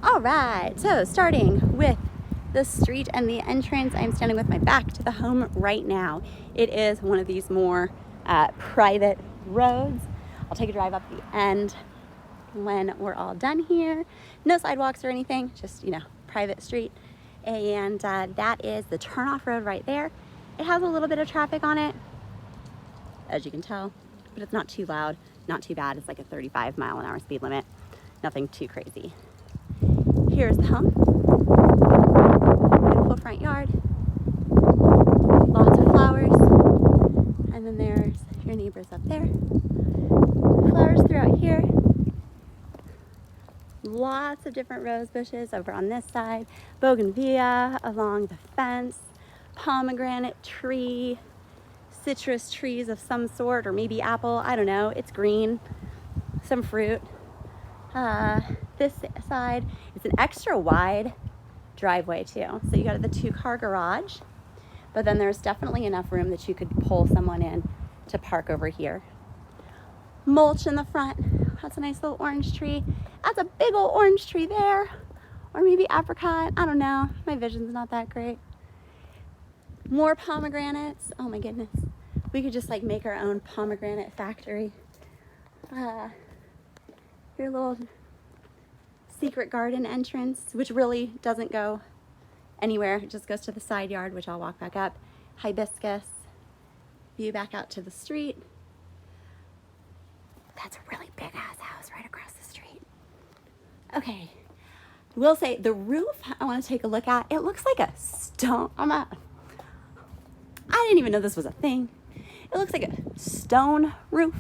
All right, so starting with the street and the entrance, I'm standing with my back to the home right now. It is one of these more private roads. I'll take a drive up the end when we're all done here. No sidewalks or anything, just, private street. And that is the turnoff road right there. It has a little bit of traffic on it, as you can tell, but it's not too loud, not too bad. It's like a 35-mile-an-hour speed limit. Nothing too crazy. Here's the home. Beautiful front yard. Lots of flowers. And then there's your neighbors up there. Flowers throughout here. Lots of different rose bushes over on this side. Bougainvillea along the fence. Pomegranate tree. Citrus trees of some sort, or maybe apple. I don't know. It's green. Some fruit. This side is an extra wide driveway too. So you got the 2-car garage, but then there's definitely enough room that you could pull someone in to park over here. Mulch in the front. That's a nice little orange tree. That's a big old orange tree there. Or maybe apricot. I don't know. My vision's not that great. More pomegranates. Oh my goodness. We could just make our own pomegranate factory. Your little secret garden entrance, which really doesn't go anywhere. It just goes to the side yard, which I'll walk back up. Hibiscus. View back out to the street. That's a really big ass house right across the street. Okay. We'll say the roof I want to take a look at. It looks like a stone. I didn't even know this was a thing. It looks like a stone roof.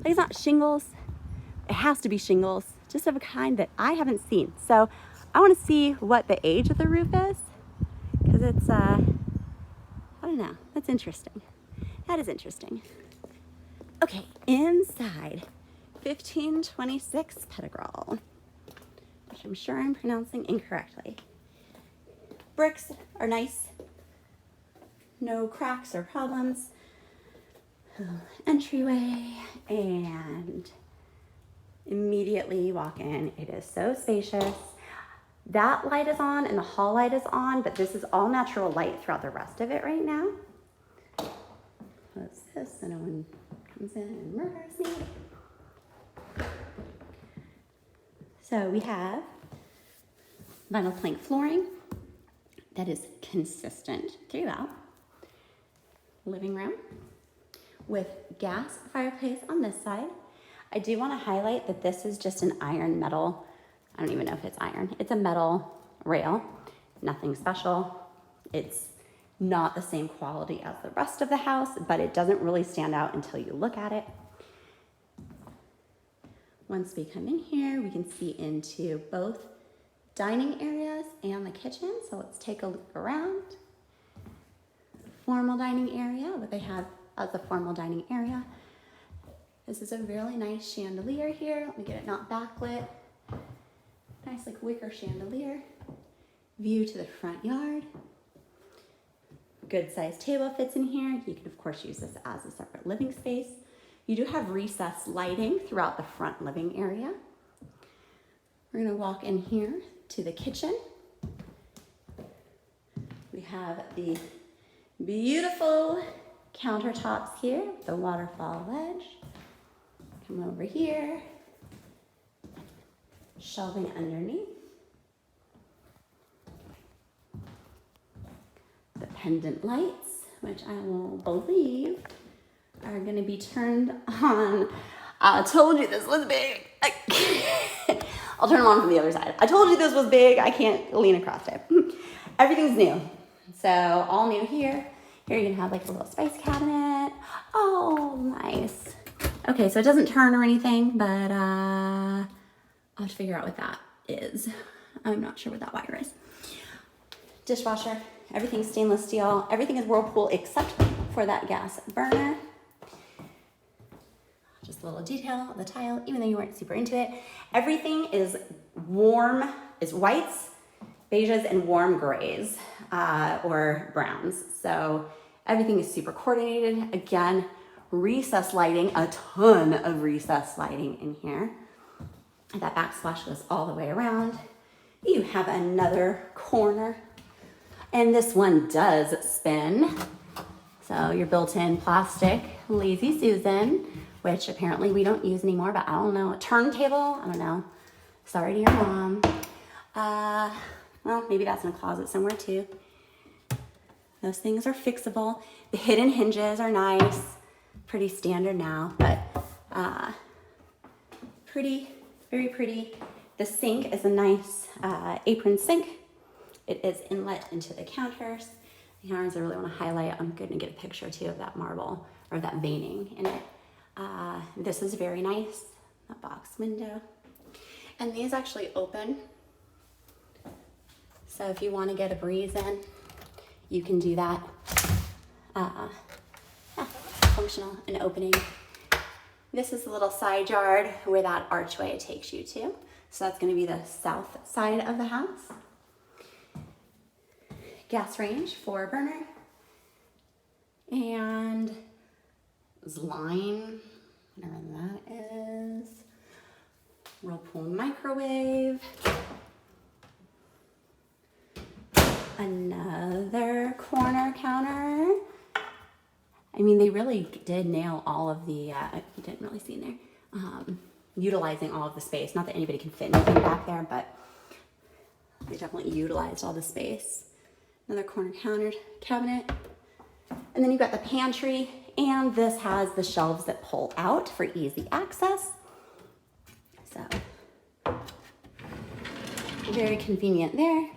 It's not shingles. It has to be shingles, just of a kind that I haven't seen. So I want to see what the age of the roof is, because it's, I don't know, that's interesting. That is interesting. Okay, inside 1526 Pedegral, which I'm sure I'm pronouncing incorrectly. Bricks are nice. No cracks or problems. Entryway, and immediately you walk in. It is so spacious. That light is on and the hall light is on, but this is all natural light throughout the rest of it right now. What's this? So no one comes in and murders me. So we have vinyl plank flooring that is consistent throughout. Living room with gas fireplace on this side. I do want to highlight that this is just an iron metal. I don't even know if it's iron. It's a metal rail, nothing special. It's not the same quality as the rest of the house, but it doesn't really stand out until you look at it. Once we come in here, we can see into both dining areas and the kitchen. So let's take a look around. Formal dining area, what they have as a formal dining area. This is a really nice chandelier here. Let me get it not backlit. Nice wicker chandelier. View to the front yard. Good sized table fits in here. You can of course use this as a separate living space. You do have recessed lighting throughout the front living area. We're gonna walk in here to the kitchen. We have the beautiful countertops here, the waterfall ledge. Come over here, shelving underneath. The pendant lights, which I will believe are gonna be turned on. I told you this was big. I'll turn them on from the other side. I told you this was big. I can't lean across it. Everything's new. So all new here. Here you can have a little spice cabinet. Oh, nice. Okay, so it doesn't turn or anything, but I'll have to figure out what that is. I'm not sure what that wire is. Dishwasher, everything's stainless steel. Everything is Whirlpool except for that gas burner. Just a little detail of the tile, even though you weren't super into it. Everything is warm, is whites, beiges, and warm grays or browns. So everything is super coordinated. Again, recessed lighting, a ton of recessed lighting in here. And that backsplash goes all the way around. You have another corner, and this one does spin. So your built-in plastic Lazy Susan, which apparently we don't use anymore, but I don't know, a turntable, I don't know. Sorry to your mom. Well, maybe that's in a closet somewhere too. Those things are fixable. The hidden hinges are nice, pretty standard now, but pretty, very pretty. The sink is a nice apron sink. It is inlet into the counters. The counters I really want to highlight. I'm going to get a picture too of that marble or that veining in it. This is very nice, that box window. And these actually open. So if you want to get a breeze in, you can do that. Functional and opening. This is a little side yard where that archway takes you to. So that's going to be the south side of the house. Gas range, 4-burner. And line, whatever that is. Whirlpool microwave. Another corner counter. I mean, they really did nail all of the, you didn't really see in there, utilizing all of the space. Not that anybody can fit anything back there, but they definitely utilized all the space. Another corner counter cabinet. And then you've got the pantry, and this has the shelves that pull out for easy access. So, very convenient there.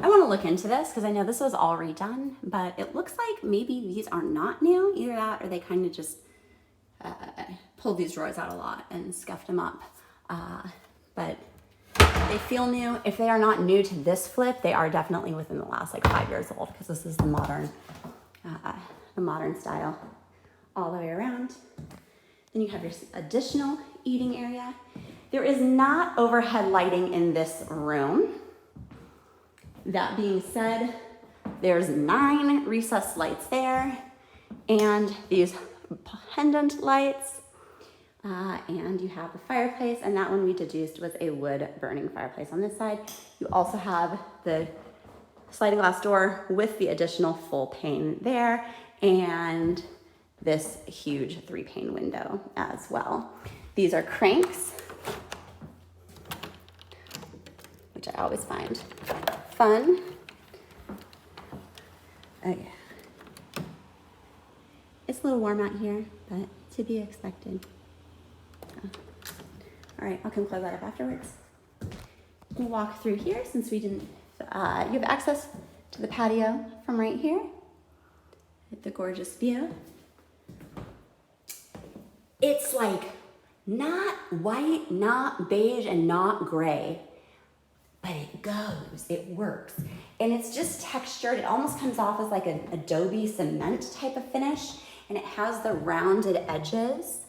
I want to look into this because I know this was all redone, but it looks like maybe these are not new. Either that or they kind of just pulled these drawers out a lot and scuffed them up. But they feel new. If they are not new to this flip, they are definitely within the last like 5 years old because this is the modern style all the way around. Then you have your additional eating area. There is not overhead lighting in this room. That being said, there's 9 recessed lights there and these pendant lights. And you have the fireplace, and that one we deduced was a wood burning fireplace on this side. You also have the sliding glass door with the additional full pane there and this huge 3-pane window as well. These are cranks, which I always find fun. Oh yeah. It's a little warm out here, but to be expected. So. All right, I'll come close that up afterwards. We'll walk through here since we didn't, you have access to the patio from right here with the gorgeous view. It's like not white, not beige, and not gray, but it goes, it works. And it's just textured. It almost comes off as like an adobe cement type of finish, and it has the rounded edges.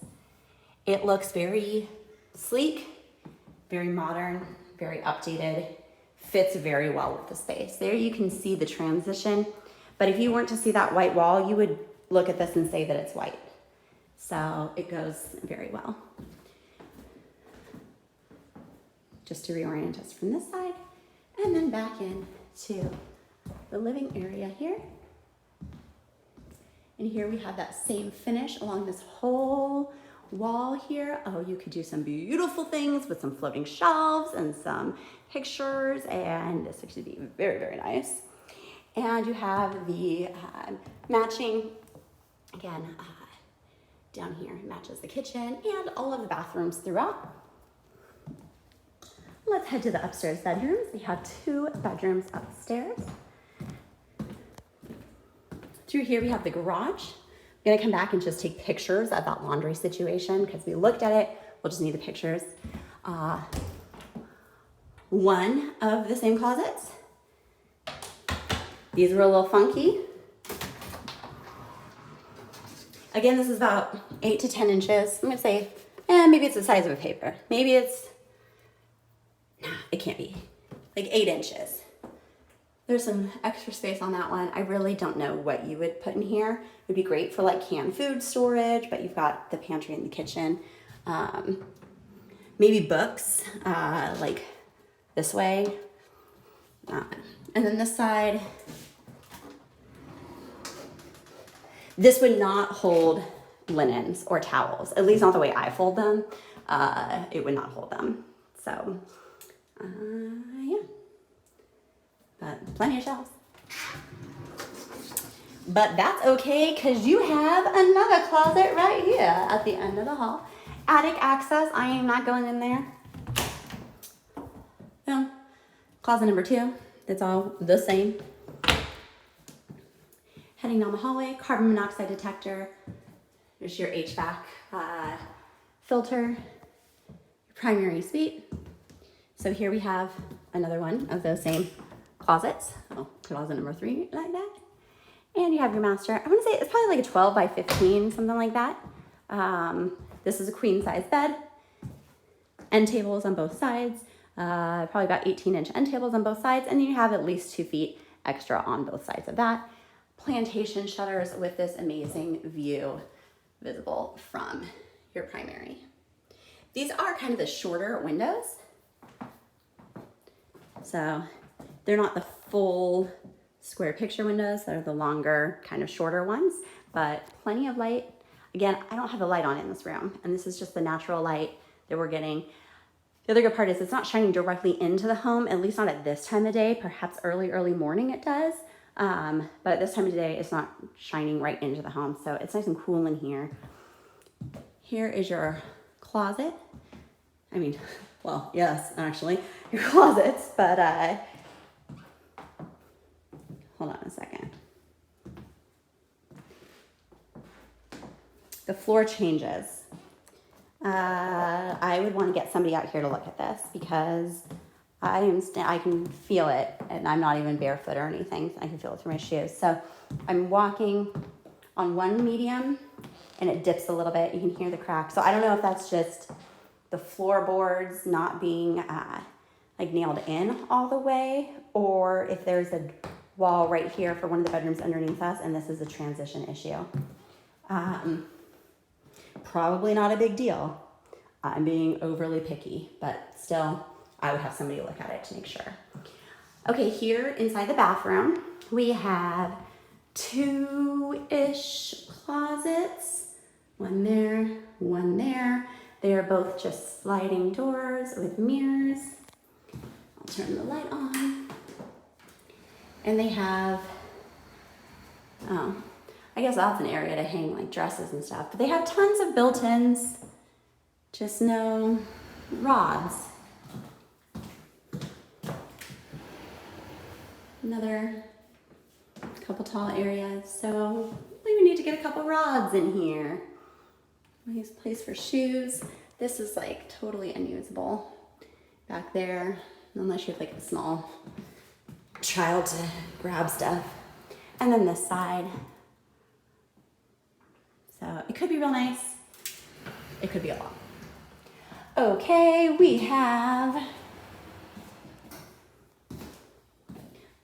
It looks very sleek, very modern, very updated, fits very well with the space. There you can see the transition, but if you weren't to see that white wall, you would look at this and say that it's white. So it goes very well. Just to reorient us from this side, and then back in to the living area here. And here we have that same finish along this whole wall here. Oh, you could do some beautiful things with some floating shelves and some pictures, and this should be very, very nice. And you have the matching, again, down here matches the kitchen and all of the bathrooms throughout. Let's head to the upstairs bedrooms. We have 2 bedrooms upstairs. Through here we have the garage. I'm gonna come back and just take pictures of that laundry situation because we looked at it. We'll just need the pictures. One of the same closets. These were a little funky. Again, this is about 8 to 10 inches. I'm gonna say, maybe it's the size of a paper. Maybe it's, it can't be, like 8 inches. There's some extra space on that one. I really don't know what you would put in here. It would be great for like canned food storage, but you've got the pantry and the kitchen. maybe books, like this way. And then this side, this would not hold linens or towels, at least not the way I fold them. It would not hold them. So, yeah, but plenty of shelves. But that's okay, because you have another closet right here at the end of the hall. Attic access, I am not going in there. No. Closet number 2, that's all the same. Heading down the hallway, carbon monoxide detector. There's your HVAC filter, your primary suite. So here we have another one of those same closets. Oh, closet number 3, like that. And you have your master. I want to say it's probably like a 12 by 15, something like that. This is a queen size bed. End tables on both sides. Probably about 18-inch end tables on both sides. And you have at least 2 feet extra on both sides of that. Plantation shutters with this amazing view visible from your primary. These are kind of the shorter windows. So they're not the full square picture windows, they're the longer, kind of shorter ones, but plenty of light. Again, I don't have the light on in this room, and this is just the natural light that we're getting. The other good part is it's not shining directly into the home, at least not at this time of day. Perhaps early morning it does, but at this time of day, it's not shining right into the home, so it's nice and cool in here. Here is your closet. I mean, well, yes, actually, your closets, but hold on a second. The floor changes. I would want to get somebody out here to look at this, because I can feel it, and I'm not even barefoot or anything. I can feel it through my shoes. So I'm walking on one medium, and it dips a little bit. You can hear the crack. So I don't know if that's just the floorboards not being like nailed in all the way, or if there's a wall right here for one of the bedrooms underneath us, and this is a transition issue. Probably not a big deal. I'm being overly picky, but still, I would have somebody look at it to make sure. Okay, here inside the bathroom, we have 2-ish closets. One there, one there. They are both just sliding doors with mirrors. I'll turn the light on. And they have, I guess that's an area to hang like dresses and stuff, but they have tons of built-ins, just no rods. Another couple tall areas, so we would need to get a couple rods in here. Nice place for shoes. This is like totally unusable back there, unless you have like a small child to grab stuff. And then this side. So it could be real nice. It could be a lot. Okay, we have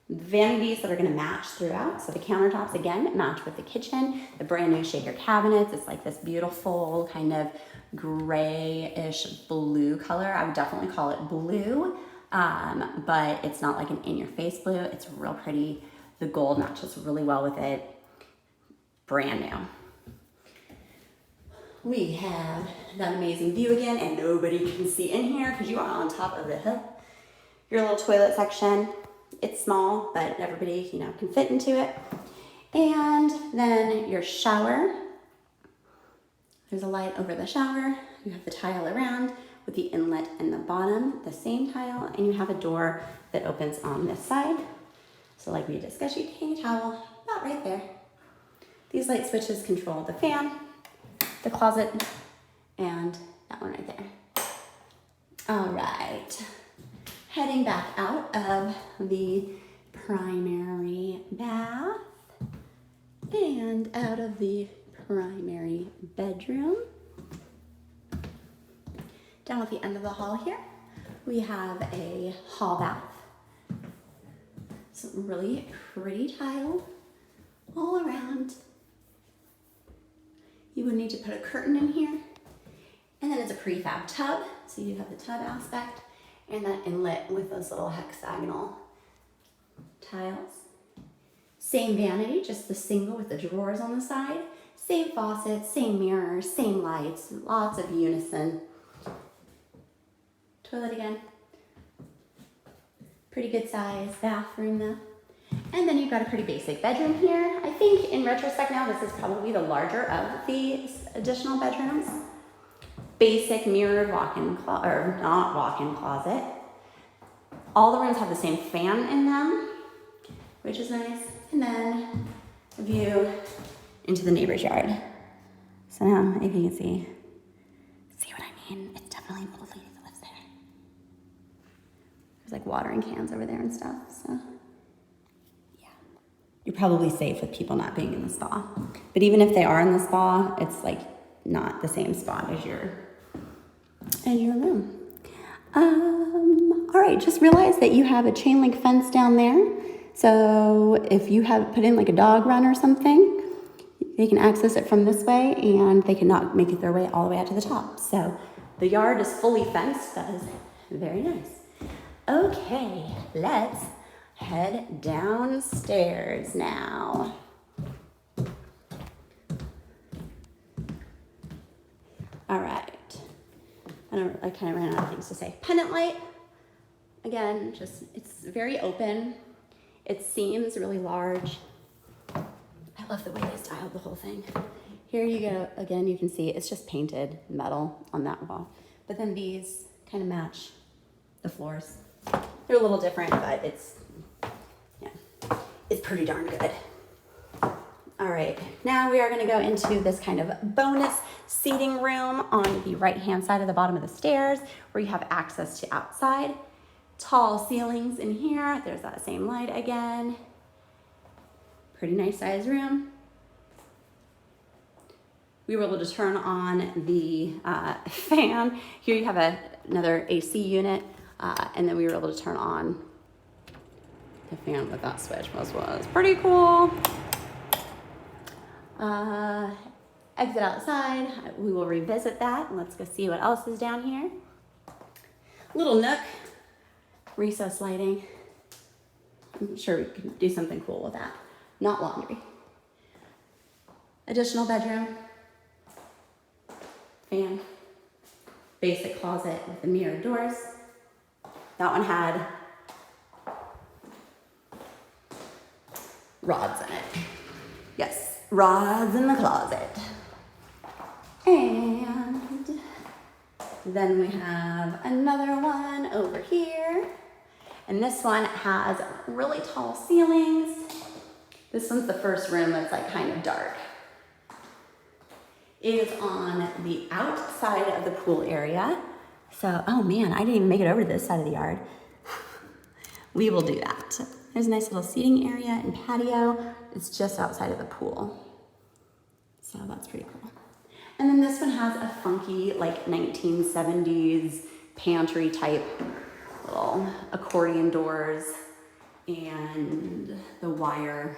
vanities that are going to match throughout. So the countertops, again, match with the kitchen. The brand new shaker cabinets. It's like this beautiful kind of grayish blue color. I would definitely call it blue, but it's not like an in-your-face blue. It's real pretty. The gold matches really well with it. Brand new. We have that amazing view again, and nobody can see in here because you are on top of the hill. Your little toilet section. It's small, but everybody, can fit into it. And then your shower. There's a light over the shower. You have the tile around with the inlet in the bottom, the same tile, and you have a door that opens on this side. So like we discussed, you hang a towel about right there. These light switches control the fan, the closet, and that one right there. All right. Heading back out of the primary bath and out of the primary bedroom. Down at the end of the hall here, we have a hall bath. Some really pretty tile all around. You would need to put a curtain in here. And then it's a prefab tub so you have the tub aspect and that inlet with those little hexagonal tiles. Same vanity, just the single with the drawers on the side. Same faucets, same mirrors, same lights, lots of unison. Toilet again. Pretty good size bathroom though. And then you've got a pretty basic bedroom here. I think in retrospect now, this is probably the larger of the additional bedrooms. Basic mirrored walk-in closet, or not walk-in closet. All the rooms have the same fan in them, which is nice. And then a view into the neighbor's yard. So now, if you can see what I mean? It's definitely an old lady that lives there. There's like watering cans over there and stuff, so. You're probably safe with people not being in the spa. But even if they are in the spa, it's like not the same spot as your room. All right, just realize that you have a chain link fence down there. So if you have put in like a dog run or something, they can access it from this way and they cannot make it their way all the way out to the top. So the yard is fully fenced. That is very nice. Okay, let's head downstairs now. All right. I kind of ran out of things to say. Pendant light. Again, it's very open. It seems really large. I love the way they styled the whole thing. Here you go. Again, you can see it's just painted metal on that wall. But then these kind of match the floors. They're a little different, but it's pretty darn good. All right, now we are gonna go into this kind of bonus seating room on the right-hand side of the bottom of the stairs where you have access to outside. Tall ceilings in here. There's that same light again. Pretty nice sized room. We were able to turn on the fan. Here you have another AC unit, and then we were able to turn on the fan with that switch, was pretty cool. Exit outside. We will revisit that. Let's go see what else is down here. Little nook, recess lighting. I'm sure we can do something cool with that. Not laundry. Additional bedroom. Fan. Basic closet with the mirrored doors. That one had rods in it. Yes, rods in the closet. And then we have another one over here. And this one has really tall ceilings. This one's the first room that's like kind of dark. It is on the outside of the pool area. So, oh man, I didn't even make it over to this side of the yard. We will do that. There's a nice little seating area and patio. It's just outside of the pool. So that's pretty cool. And then this one has a funky, like 1970s pantry type little accordion doors and the wire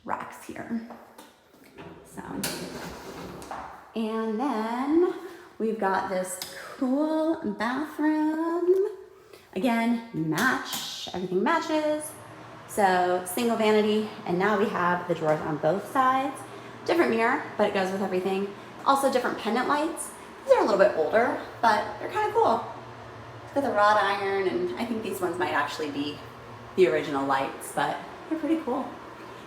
racks here. So, and then we've got this cool bathroom. Again, everything matches. So single vanity, and now we have the drawers on both sides. Different mirror, but it goes with everything. Also different pendant lights. These are a little bit older, but they're kind of cool. It's got the wrought iron, and I think these ones might actually be the original lights, but they're pretty cool.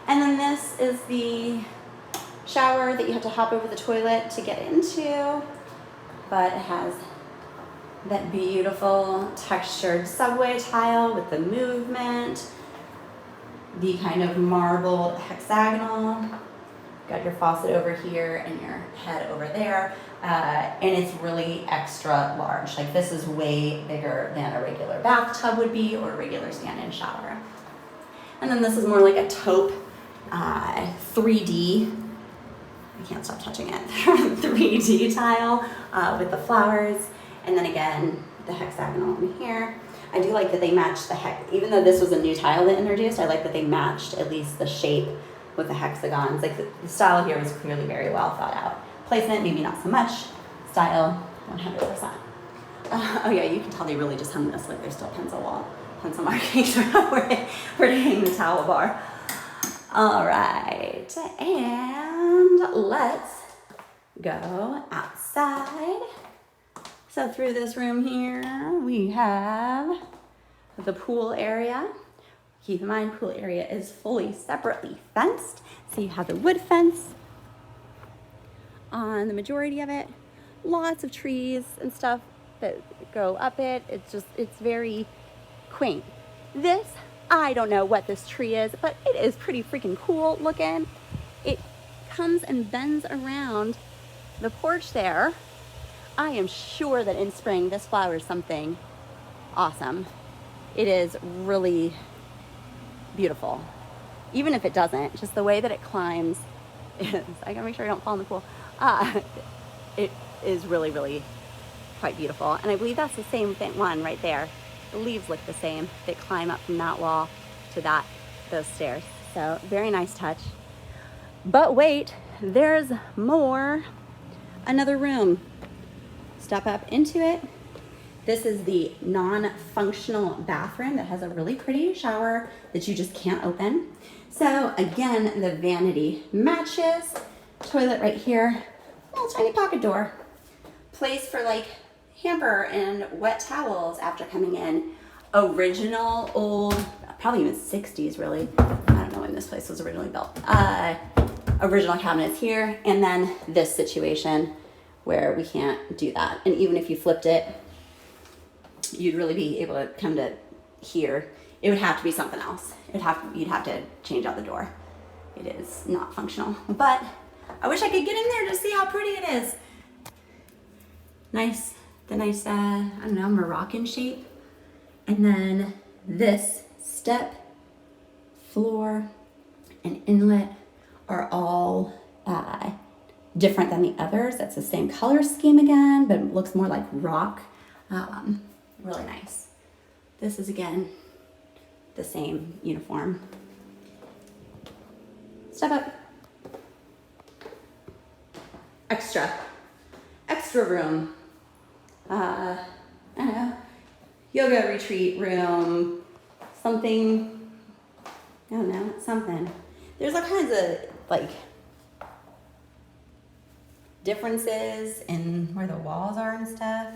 And then this is the shower that you have to hop over the toilet to get into, but it has that beautiful textured subway tile with the movement, the kind of marbled hexagonal. Got your faucet over here and your head over there, and it's really extra large. Like this is way bigger than a regular bathtub would be or a regular stand-in shower. And then this is more like a taupe 3D, I can't stop touching it, 3D tile with the flowers. And then again, the hexagonal in here. I do like that they match the even though this was a new tile that introduced, I like that they matched at least the shape with the hexagons. Like the style here was clearly very well thought out. Placement, maybe not so much. Style, 100%. Oh yeah, you can tell they really just hung this, like there's still pencil markings where to hang the towel bar. All right, and let's go outside. So through this room here, we have the pool area. Keep in mind, pool area is fully separately fenced. So you have the wood fence on the majority of it. Lots of trees and stuff that go up it. It's very quaint. This, I don't know what this tree is, but it is pretty freaking cool looking. It comes and bends around the porch there. I am sure that in spring this flower is something awesome. It is really beautiful. Even if it doesn't, just the way that it climbs is, I gotta make sure I don't fall in the pool. It is really, really quite beautiful. And I believe that's the same one right there. The leaves look the same. They climb up from that wall to those stairs. So very nice touch. But wait, there's more. Another room. Step up into it. This is the non-functional bathroom that has a really pretty shower that you just can't open. So again, the vanity matches. Toilet right here. Little tiny pocket door. Place for like hamper and wet towels after coming in. Original old, probably even 60s really. I don't know when this place was originally built. Original cabinets here, and then this situation where we can't do that. And even if you flipped it, you'd really be able to come to here. It would have to be something else. You'd have to change out the door. It is not functional, but I wish I could get in there to see how pretty it is. Nice, I don't know, Moroccan shape. And then this step, floor, and inlet are all different than the others. That's the same color scheme again, but it looks more like rock. Really nice. This is again the same uniform. Step up. Extra room. I don't know, yoga retreat room, something, I don't know, something. There's all kinds of like differences in where the walls are and stuff.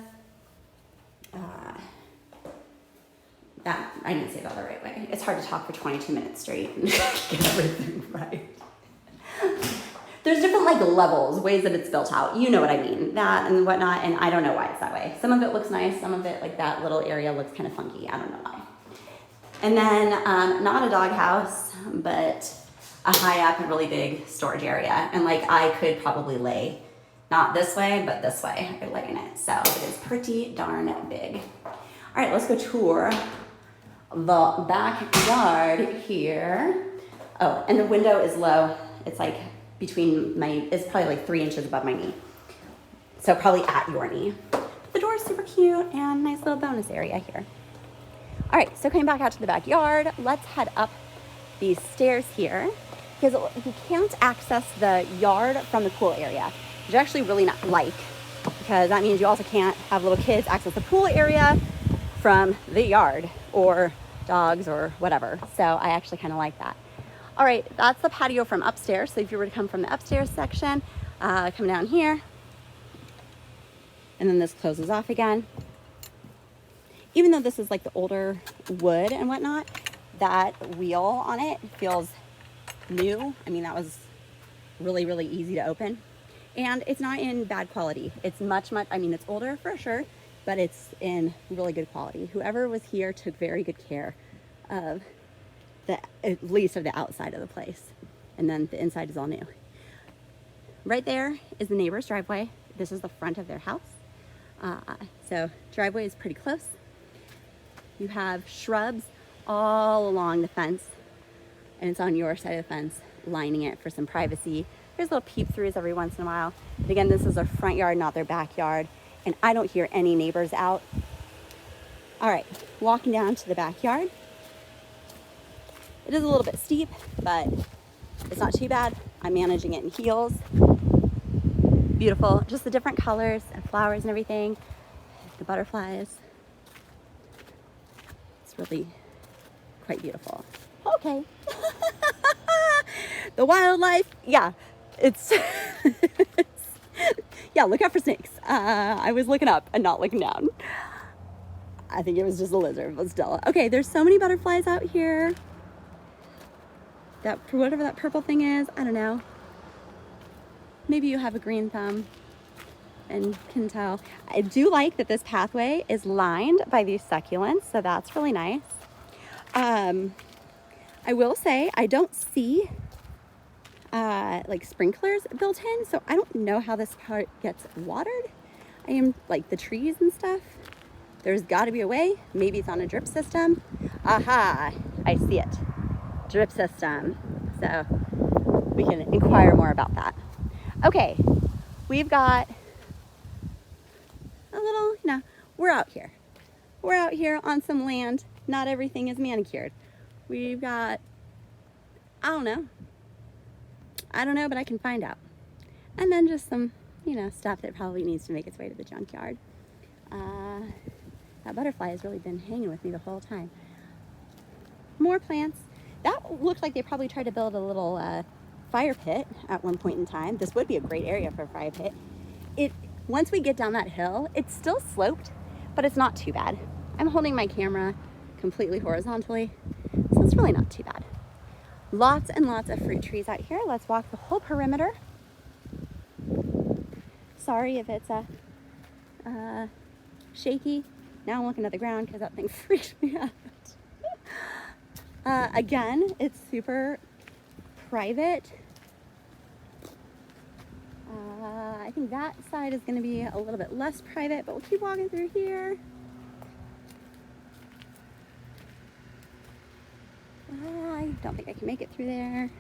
That I didn't say that the right way. It's hard to talk for 22 minutes straight and get everything right. There's different like levels, ways that it's built out. You know what I mean, that and whatnot, and I don't know why it's that way. Some of it looks nice, some of it, like that little area looks kind of funky. I don't know why. And then not a doghouse, but a high up and really big storage area. And like I could probably lay, not this way, but this way. I could lay in it. So it is pretty darn big. All right, let's go tour the backyard here. Oh, and the window is low. It's like it's probably like 3 inches above my knee. So probably at your knee. The door is super cute and nice little bonus area here. All right, so coming back out to the backyard, let's head up these stairs here because you can't access the yard from the pool area, which I actually really not like because that means you also can't have little kids access the pool area from the yard or dogs or whatever. So I actually kind of like that. All right, that's the patio from upstairs. So if you were to come from the upstairs section, come down here, and then this closes off again. Even though this is like the older wood and whatnot, that wheel on it feels new. I mean, that was really, really easy to open. And it's not in bad quality. It's much, I mean, it's older for sure, but it's in really good quality. Whoever was here took very good care of at least of the outside of the place. And then the inside is all new. Right there is the neighbor's driveway. This is the front of their house. So driveway is pretty close. You have shrubs all along the fence, and it's on your side of the fence, lining it for some privacy. There's little peep throughs every once in a while. But again, this is their front yard, not their backyard. And I don't hear any neighbors out. All right, walking down to the backyard. It is a little bit steep, but it's not too bad. I'm managing it in heels. Beautiful, just the different colors and flowers and everything. the butterflies. It's really quite beautiful. Okay. The wildlife, yeah, it's, yeah, look out for snakes. I was looking up and not looking down. I think it was just a lizard, but still. Okay, there's so many butterflies out here. That, whatever that purple thing is, I don't know. Maybe you have a green thumb and can tell. I do like that this pathway is lined by these succulents, so that's really nice. I will say I don't see like sprinklers built in, so I don't know how this part gets watered. I am like the trees and stuff. There's got to be a way. Maybe it's on a drip system. Aha, I see it. Drip system. So we can inquire more about that. Okay, we've got a little, we're out here. We're out here on some land. Not everything is manicured. We've got, I don't know, but I can find out. And then just some, stuff that probably needs to make its way to the junkyard. That butterfly has really been hanging with me the whole time. More plants. That looked like they probably tried to build a little fire pit at one point in time. This would be a great area for a fire pit. Once we get down that hill, it's still sloped, but it's not too bad. I'm holding my camera completely horizontally, so it's really not too bad. Lots and lots of fruit trees out here. Let's walk the whole perimeter. Sorry if it's shaky. Now I'm looking at the ground because that thing freaked me out. Again, it's super private. I think that side is going to be a little bit less private, but we'll keep walking through here. I don't think I can make it through there.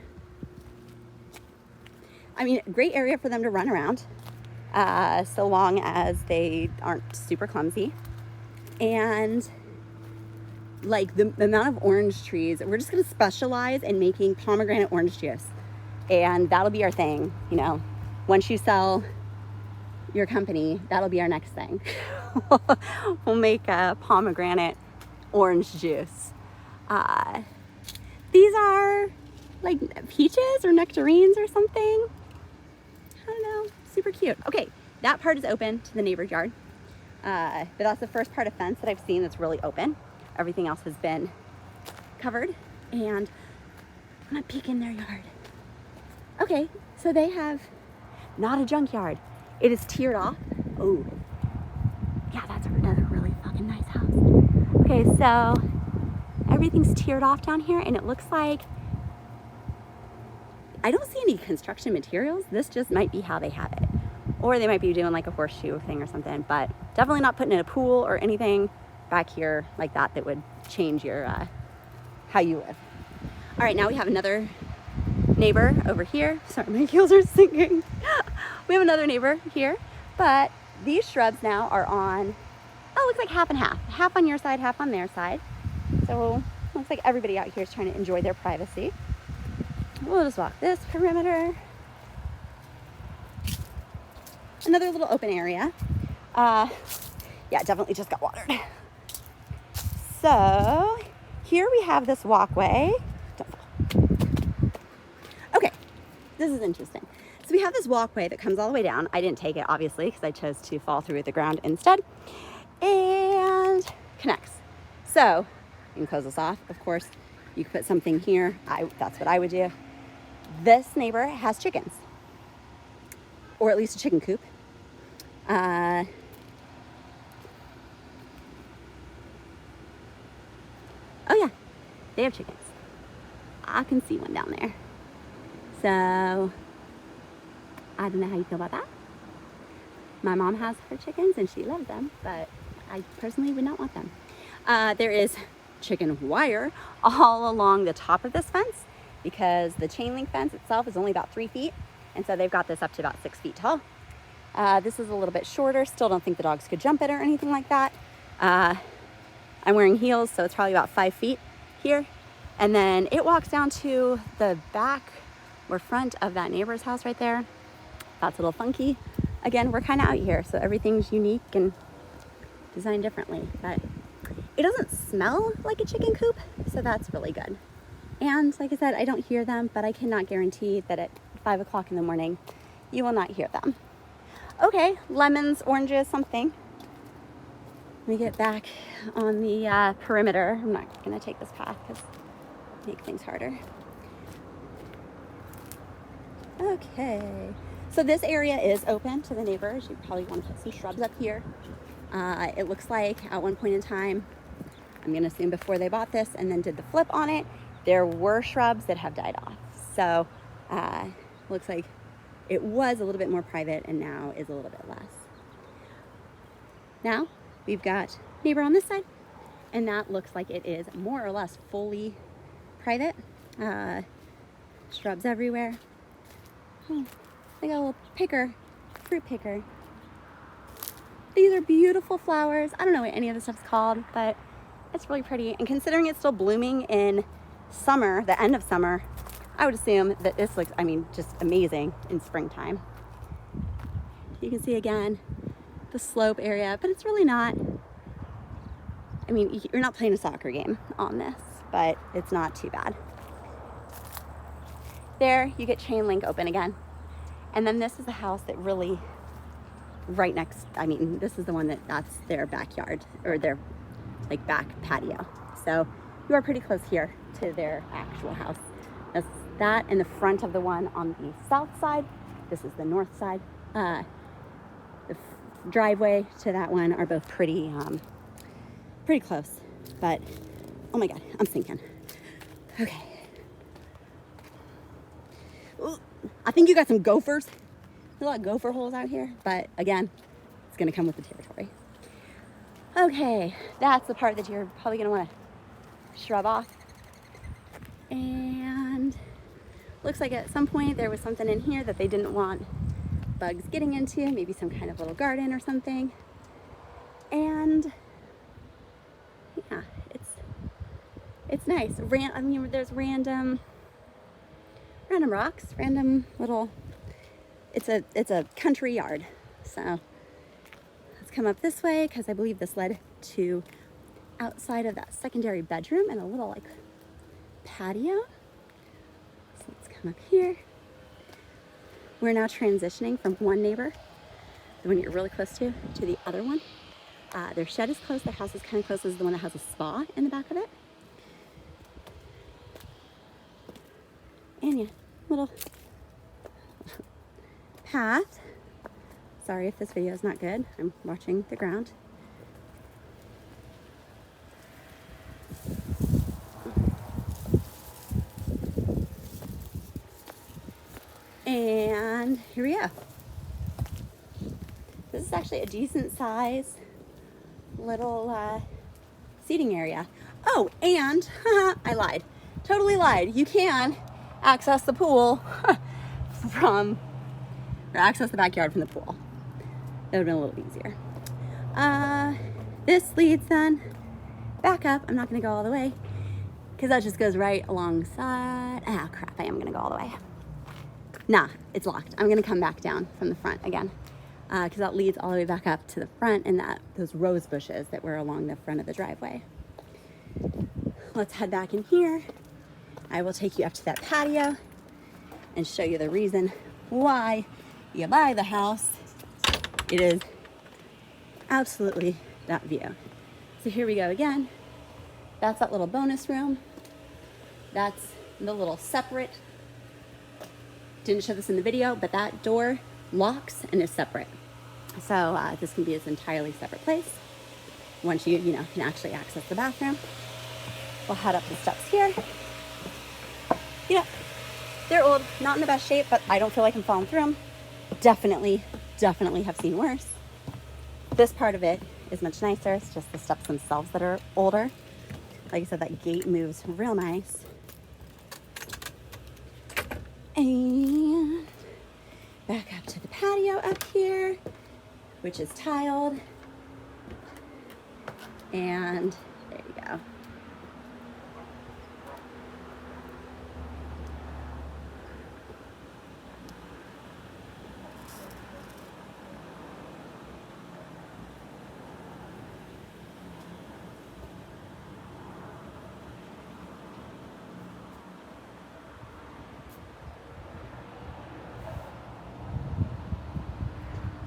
I mean, great area for them to run around, so long as they aren't super clumsy. And like the amount of orange trees, we're just going to specialize in making pomegranate orange juice. And that'll be our thing, Once you sell your company, that'll be our next thing. We'll make a pomegranate orange juice. These are like peaches or nectarines or something. I don't know, super cute. Okay, that part is open to the neighbor's yard. But that's the first part of fence that I've seen that's really open. Everything else has been covered, and I'm gonna peek in their yard. Okay, so they have not a junkyard. It is tiered off. Oh, yeah, that's another really fucking nice house. Okay, so everything's tiered off down here, and it looks like, I don't see any construction materials. This just might be how they have it. Or they might be doing like a horseshoe thing or something, but definitely not putting in a pool or anything back here like that would change your, how you live. All right, now we have another neighbor over here. Sorry, my heels are sinking. We have another neighbor here, but these shrubs now are on, it looks like half and half. Half on your side, half on their side. So looks like everybody out here is trying to enjoy their privacy. We'll just walk this perimeter. Another little open area. Yeah, definitely just got watered. So here we have this walkway. Don't fall. Okay, this is interesting. So we have this walkway that comes all the way down. I didn't take it, obviously, because I chose to fall through the ground instead. And connects. So you can close this off. Of course, you could put something here. That's what I would do. This neighbor has chickens, or at least a chicken coop. Oh yeah, they have chickens. I can see one down there. So I don't know how you feel about that. My mom has her chickens and she loves them, but I personally would not want them. There is chicken wire all along the top of this fence because the chain link fence itself is only about 3 feet. And so they've got this up to about 6 feet tall. This is a little bit shorter. Still don't think the dogs could jump it or anything like that. I'm wearing heels, so it's probably about 5 feet here. And then it walks down to the back or front of that neighbor's house right there. That's a little funky. Again, we're kind of out here, so everything's unique and designed differently, but it doesn't smell like a chicken coop, so that's really good. And like I said, I don't hear them, but I cannot guarantee that at 5 o'clock in the morning, you will not hear them. Okay, lemons, oranges, something. Let me get back on the perimeter. I'm not gonna take this path because it makes things harder. Okay, so this area is open to the neighbors. You probably want to put some shrubs up here. It looks like at one point in time, I'm gonna assume before they bought this and then did the flip on it, there were shrubs that have died off. So looks like it was a little bit more private and now is a little bit less. Now we've got neighbor on this side, and that looks like it is more or less fully private. Shrubs everywhere. They got a little picker, fruit picker. These are beautiful flowers. I don't know what any of this stuff's called, but it's really pretty. And considering it's still blooming in summer, the end of summer, I would assume that this looks, I mean, just amazing in springtime. You can see again the slope area, but it's really not. I mean, you're not playing a soccer game on this, but it's not too bad. There, you get chain link open again. And then this is the house that really right next, I mean, this is the one that's their backyard or their like back patio. So you are pretty close here to their actual house. That's that in the front of the one on the south side. This is the north side. The driveway to that one are both pretty close, but oh my God, I'm sinking. Okay. Ooh, I think you got some gophers. There's a lot of gopher holes out here, but again, it's gonna come with the territory. Okay, that's the part that you're probably gonna wanna shrub off. And looks like at some point there was something in here that they didn't want bugs getting into, maybe some kind of little garden or something. And yeah, it's nice. I mean, there's random rocks, random little, it's a country yard. So let's come up this way because I believe this led to outside of that secondary bedroom and a little like patio. So let's come up here. We're now transitioning from one neighbor, the one you're really close to the other one. Their shed is close, their house is kind of close. This is the one that has a spa in the back of it. And yeah, little path. Sorry if this video is not good. I'm watching the ground. And here we go. This is actually a decent size little seating area. Oh, and I lied. Totally lied. You can access the pool or access the backyard from the pool. That would have been a little easier. This leads then back up. I'm not going to go all the way because that just goes right alongside. Ah, crap. I am going to go all the way. Nah, it's locked. I'm going to come back down from the front again because that leads all the way back up to the front and those rose bushes that were along the front of the driveway. Let's head back in here. I will take you up to that patio and show you the reason why you buy the house. It is absolutely that view. So here we go again. That's that little bonus room. That's the little separate. Didn't show this in the video, but that door locks and is separate. So this can be its entirely separate place. Once you can actually access the bathroom. We'll head up the steps here. They're old, not in the best shape, but I don't feel like I'm falling through them. Definitely have seen worse. This part of it is much nicer. It's just the steps themselves that are older. Like I said, that gate moves real nice. And back up to the patio up here, which is tiled. And there you go.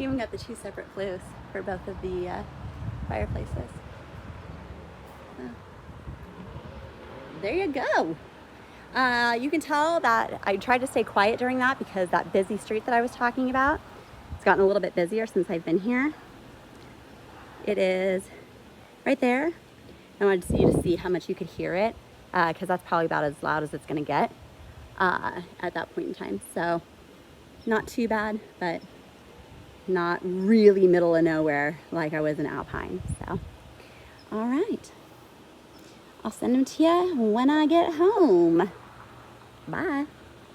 even got the 2 separate flues for both of the fireplaces. There you go. You can tell that I tried to stay quiet during that because that busy street that I was talking about, it's gotten a little bit busier since I've been here. It is right there. I wanted you to see how much you could hear it because that's probably about as loud as it's going to get at that point in time. So not too bad, but not really middle of nowhere like I was in Alpine. So, all right. I'll send them to you when I get home. Bye.